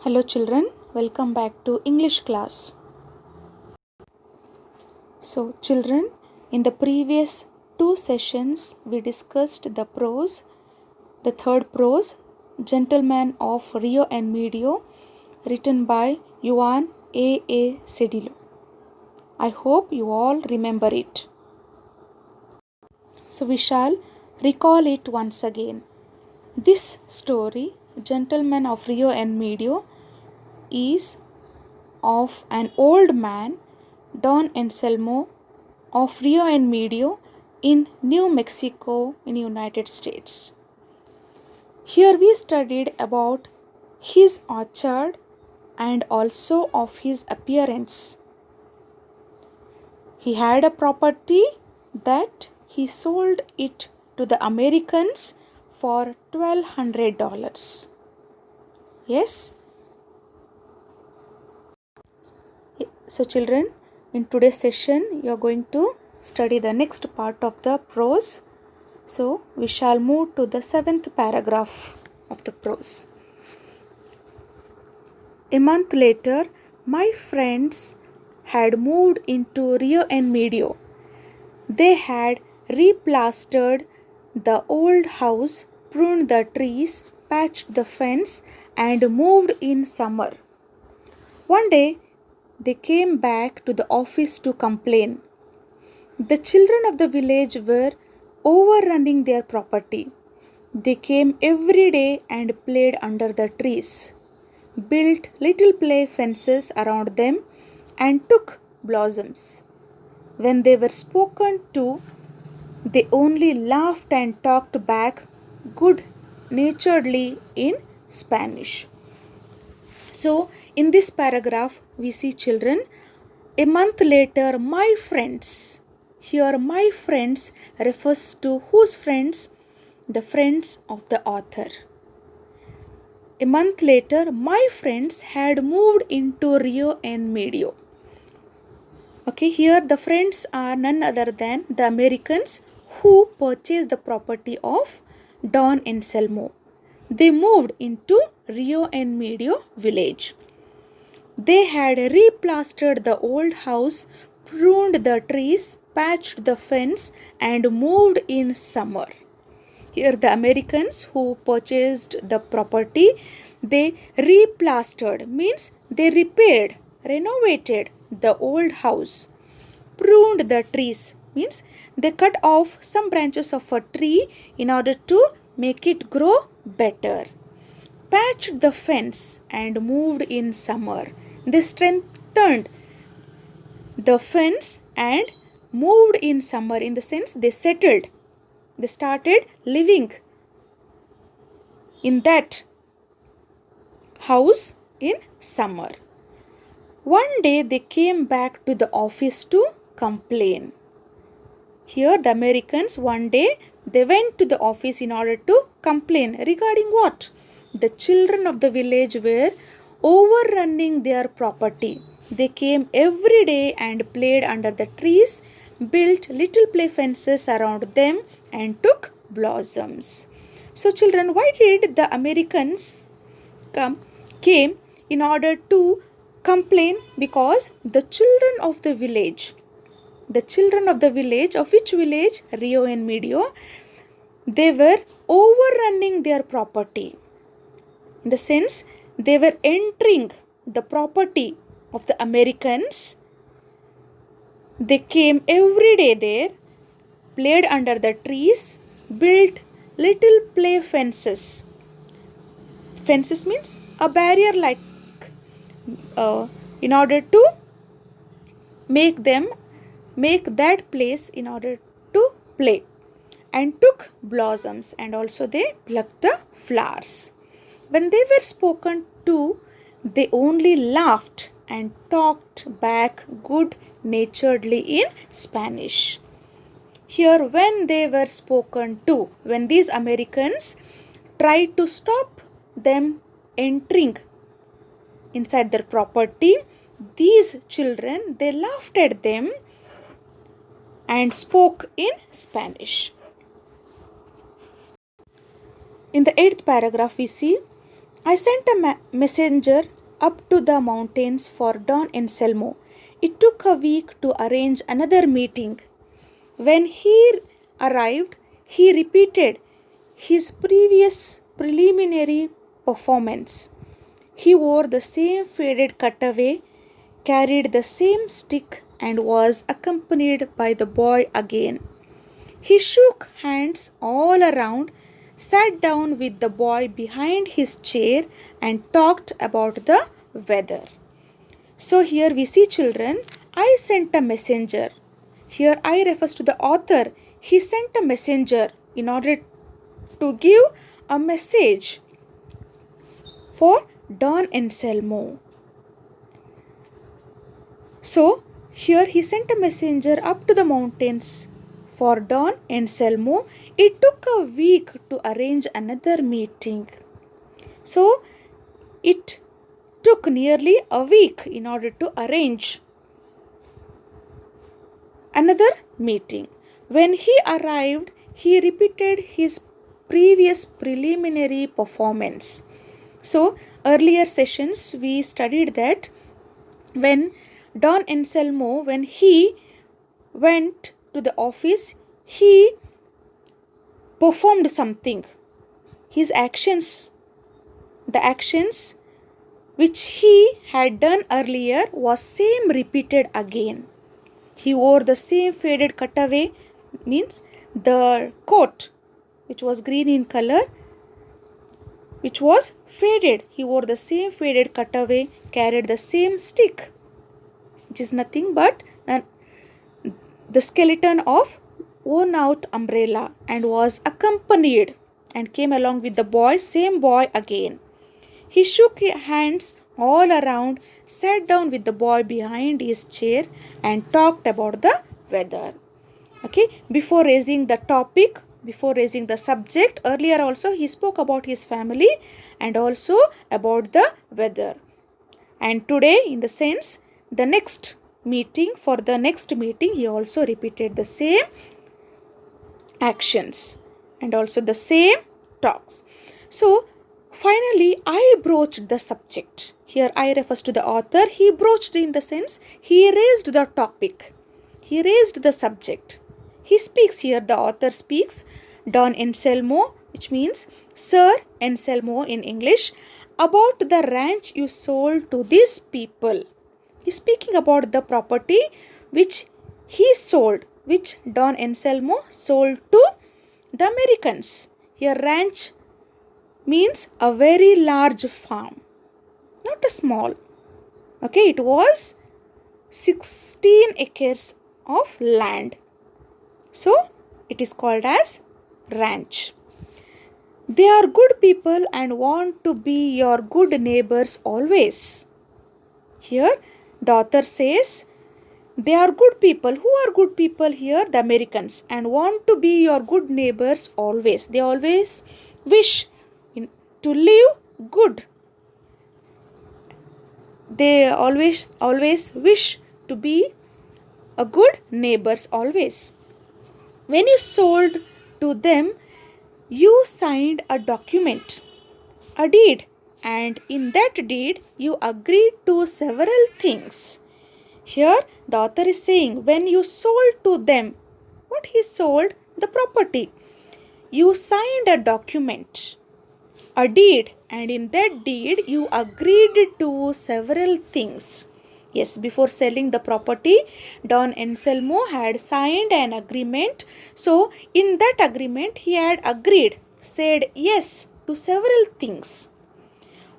Hello children, welcome back to English class. So children, in the previous two sessions we discussed the prose, the third prose, Gentleman of Rio and Medio, written by Juan A. Cedillo. I hope you all remember it. So we shall recall it once again. This story, Gentleman of Rio and Medio, is of an old man, Don Anselmo of Rio and Medio in New Mexico in United States. Here we studied about his orchard and also of his appearance. He had a property that he sold it to the Americans for $1,200. Yes? So children, in today's session you are going to study the next part of the prose. So we shall move to the 7th paragraph of the prose. A month later, my friends had moved into Rio and Medio. They had replastered the old house, pruned the trees, patched the fence, and moved in summer. One day, they came back to the office to complain. The children of the village were overrunning their property. They came every day and played under the trees, built little play fences around them, and took blossoms. When they were spoken to, they only laughed and talked back good naturedly in Spanish. So, in this paragraph, we see children. A month later, my friends. Here, my friends refers to whose friends? The friends of the author. A month later, my friends had moved into Rio and Medio. Okay, here the friends are none other than the Americans who purchased the property of Don Anselmo. They moved into Rio and Medio village. They had replastered the old house, pruned the trees, patched the fence, and moved in summer. Here the Americans who purchased the property, they replastered, means they repaired, renovated the old house. Pruned the trees, means they cut off some branches of a tree in order to make it grow better. Patched the fence and moved in summer. They strengthened the fence and moved in summer, in the sense they settled. They started living in that house in summer. One day they came back to the office to complain. Here the Americans, one day they went to the office in order to complain regarding what? The children of the village were overrunning their property. They came every day and played under the trees, built little play fences around them, and took blossoms. So children, why did the Americans came in order to complain? Because the children of the village, of which village? Rio and Medio, they were overrunning their property. In the sense, they were entering the property of the Americans. They came every day there, played under the trees, built little play fences. Fences means a barrier like in order to make that place in order to play, and took blossoms, and also they plucked the flowers. When they were spoken to, they only laughed and talked back good naturedly in Spanish. Here, when they were spoken to, when these Americans tried to stop them entering inside their property, these children, they laughed at them and spoke in Spanish. In the 8th paragraph, we see, I sent a messenger up to the mountains for Don Anselmo. It took a week to arrange another meeting. When he arrived, he repeated his previous preliminary performance. He wore the same faded cutaway, carried the same stick, and was accompanied by the boy again. He shook hands all around, sat down with the boy behind his chair, and talked about the weather. So here we see, children, I sent a messenger. Here I refers to the author. He sent a messenger in order to give a message for Don Anselmo. So here he sent a messenger up to the mountains for Don Anselmo. It took a week to arrange another meeting. So it took nearly a week in order to arrange another meeting. When he arrived, he repeated his previous preliminary performance. So earlier sessions we studied that when Don Anselmo, when he went to the office, he performed something. His actions, the actions which he had done earlier was same repeated again. He wore the same faded cutaway, means the coat which was green in color, which was faded. He wore the same faded cutaway, carried the same stick, which is nothing but the skeleton of worn out umbrella, and was accompanied and came along with the boy, same boy again. He shook hands all around, sat down with the boy behind his chair, and talked about the weather. Okay, before raising the topic, before raising the subject, earlier also he spoke about his family and also about the weather. And today, in the sense, the next meeting, for the next meeting, he also repeated the same actions and also the same talks. So finally I broached the subject. Here I refers to the author. He broached in the sense he raised the topic, he raised the subject. He speaks here, the author speaks, Don Anselmo, which means Sir Anselmo in English, about the ranch you sold to these people. He is speaking about the property which he sold, which Don Anselmo sold to the Americans. Here ranch means a very large farm, not a small. Okay, it was 16 acres of land. So it is called as ranch. They are good people and want to be your good neighbors always. Here the author says they are good people. Who are good people here? The Americans, and want to be your good neighbors always. They always wish to live good. They always wish to be a good neighbors always. When you sold to them, you signed a document, a deed, and in that deed you agreed to several things. Here the author is saying when you sold to them, what he sold? The property. You signed a document, a deed, and in that deed you agreed to several things. Yes, before selling the property, Don Anselmo had signed an agreement. So in that agreement he had agreed, said yes to several things.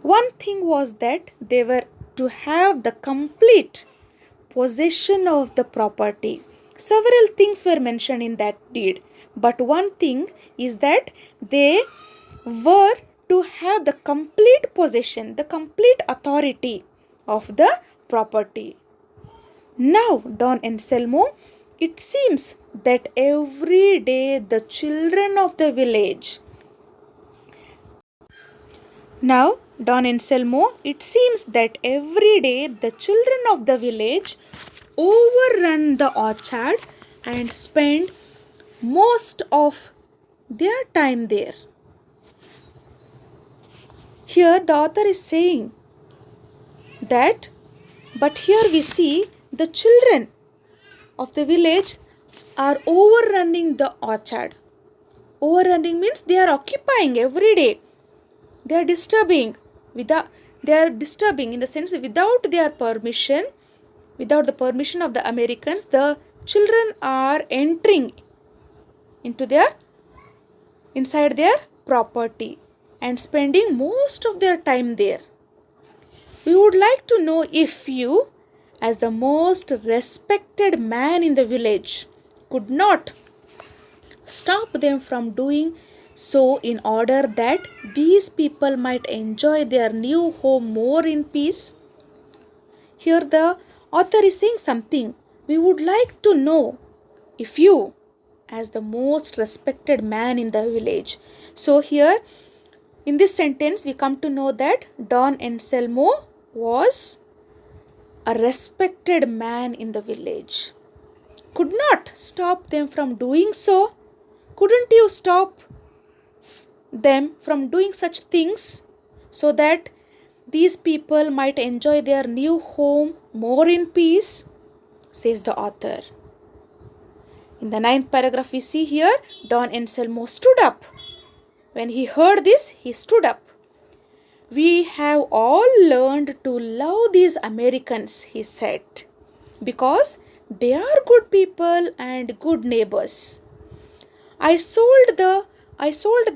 One thing was that they were to have the complete possession of the property. Several things were mentioned in that deed, but one thing is that they were to have the complete possession, the complete authority of the property. Now, Don Anselmo, it seems that every day the children of the village. Now, Don Anselmo, it seems that every day the children of the village overrun the orchard and spend most of their time there. Here the author is saying that, but here we see the children of the village are overrunning the orchard. Overrunning means they are occupying every day. They are disturbing in the sense without their permission, without the permission of the Americans, the children are entering inside their property and spending most of their time there. We would like to know if you, as the most respected man in the village, could not stop them from doing so in order that these people might enjoy their new home more in peace. Here the author is saying something. We would like to know if you, as the most respected man in the village. So here in this sentence we come to know that Don Anselmo was a respected man in the village. Could not stop them from doing so. Couldn't you stop them from doing such things so that these people might enjoy their new home more in peace? Says the author. In the 9th paragraph we see here Don Anselmo stood up. When he heard this, he stood up. We have all learned to love these Americans, he said, because they are good people and good neighbors. I sold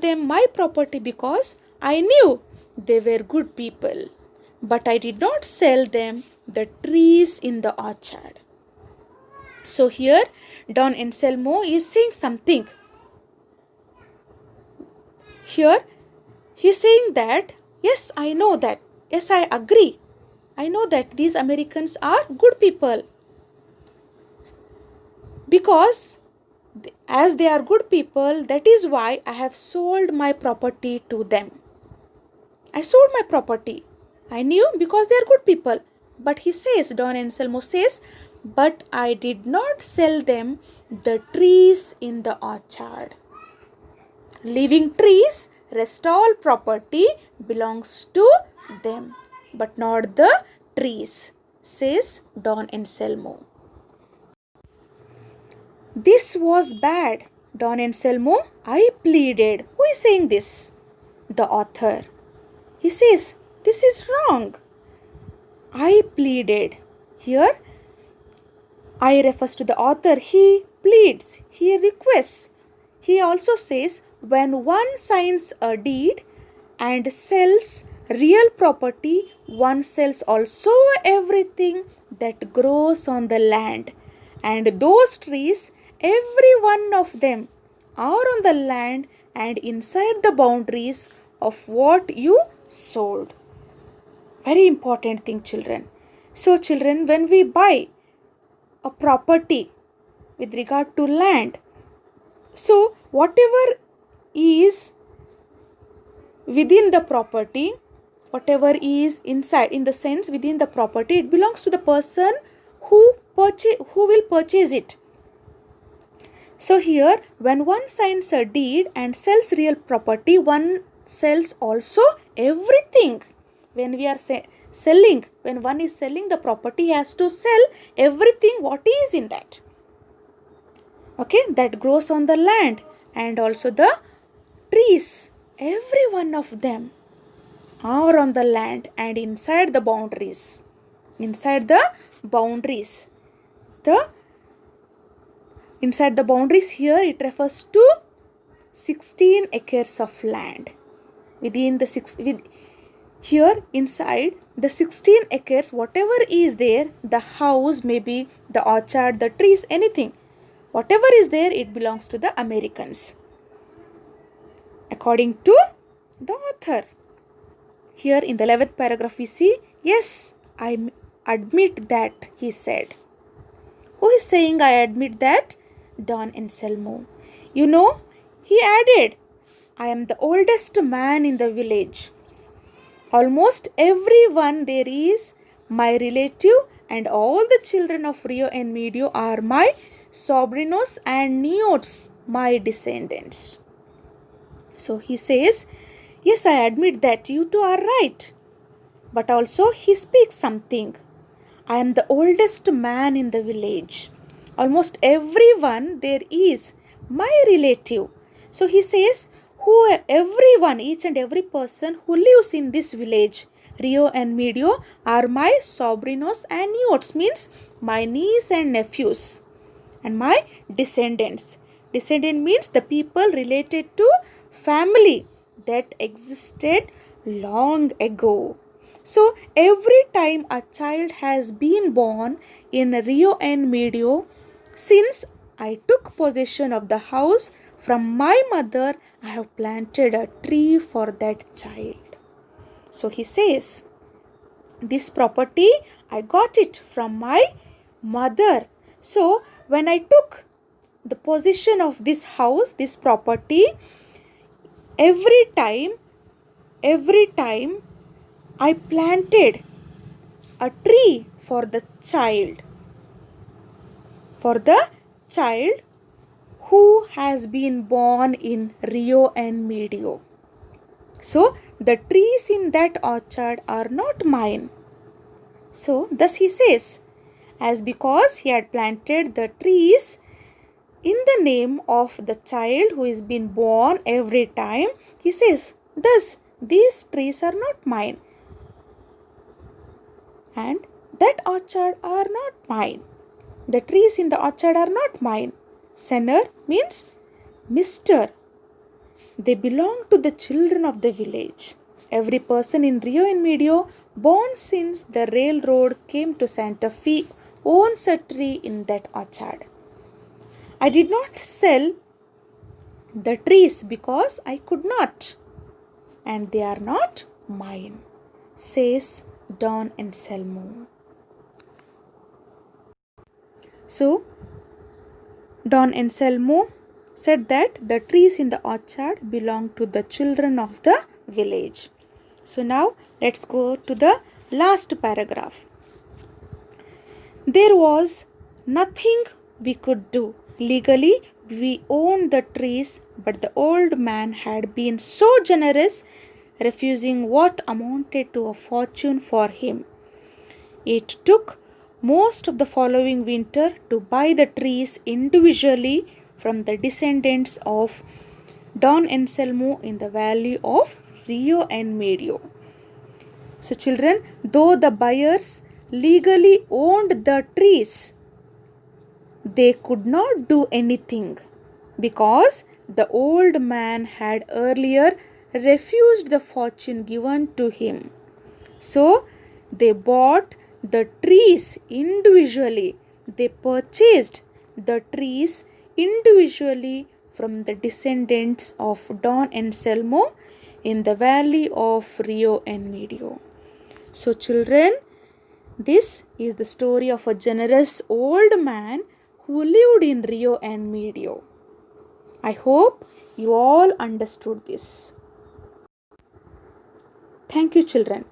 them my property because I knew they were good people, but I did not sell them the trees in the orchard. So here Don Anselmo is saying something. Here he is saying that, yes, I know that. Yes, I agree. I know that these Americans are good people. Because as they are good people, that is why I have sold my property to them. I sold my property. I knew because they are good people. But he says, Don Anselmo says, but I did not sell them the trees in the orchard. Living trees, rest all property belongs to them, but not the trees, says Don Anselmo. This was bad, Don Anselmo, I pleaded. Who is saying this? The author. He says, this is wrong. I pleaded. Here, I refers to the author. He pleads. He requests. He also says, when one signs a deed and sells real property, one sells also everything that grows on the land. And those trees, every one of them, are on the land and inside the boundaries of what you sold. Very important thing, children. So, children, when we buy a property with regard to land, so whatever is within the property, whatever is inside, in the sense within the property, it belongs to the person who will purchase it. So here, when one signs a deed and sells real property, one sells also everything. When we are selling, when one is selling the property, he has to sell everything what is in that. Okay, that grows on the land, and also the trees, every one of them are on the land and inside the boundaries. Inside the boundaries. Inside the boundaries here, it refers to 16 acres of land. Here inside the 16 acres, whatever is there, the house, maybe the orchard, the trees, anything, whatever is there, it belongs to the Americans, according to the author. Here in the 11th paragraph we see, yes, I admit that, he said. Who is saying I admit that? Don Anselmo. You know, he added, I am the oldest man in the village. Almost everyone there is my relative, and all the children of Rio and Medio are my sobrinos and nietos, my descendants. So he says, Yes, I admit that you two are right. But also he speaks something. I am the oldest man in the village. Almost everyone there is my relative. So he says, everyone, each and every person who lives in this village, Rio and Medio, are my sobrinos and nietos, means my niece and nephews, and my descendants. Descendant means the people related to family that existed long ago. So every time a child has been born in Rio and Medio, since I took possession of the house from my mother, I have planted a tree for that child. So he says, this property I got it from my mother. So when I took the possession of this house, this property, every time I planted a tree for the child who has been born in Rio and Medio. So the trees in that orchard are not mine. So thus he says, as because he had planted the trees in the name of the child who is been born every time, he says, thus these trees are not mine and that orchard are not mine. The trees in the orchard are not mine. Senor means Mr. They belong to the children of the village. Every person in Rio and Medio born since the railroad came to Santa Fe owns a tree in that orchard. I did not sell the trees because I could not, and they are not mine, says Don Anselmo. So, Don Anselmo said that the trees in the orchard belong to the children of the village. So now let's go to the last paragraph. There was nothing we could do. Legally, we owned the trees, but the old man had been so generous, refusing what amounted to a fortune for him. It took most of the following winter to buy the trees individually from the descendants of Don Anselmo in the valley of Rio and Medio. So children, though the buyers legally owned the trees, they could not do anything because the old man had earlier refused the fortune given to him. So they bought the trees individually. They purchased the trees individually from the descendants of Don Anselmo in the valley of Rio and Medio. So children, this is the story of a generous old man who lived in Rio and Medio. I hope you all understood this. Thank you, children.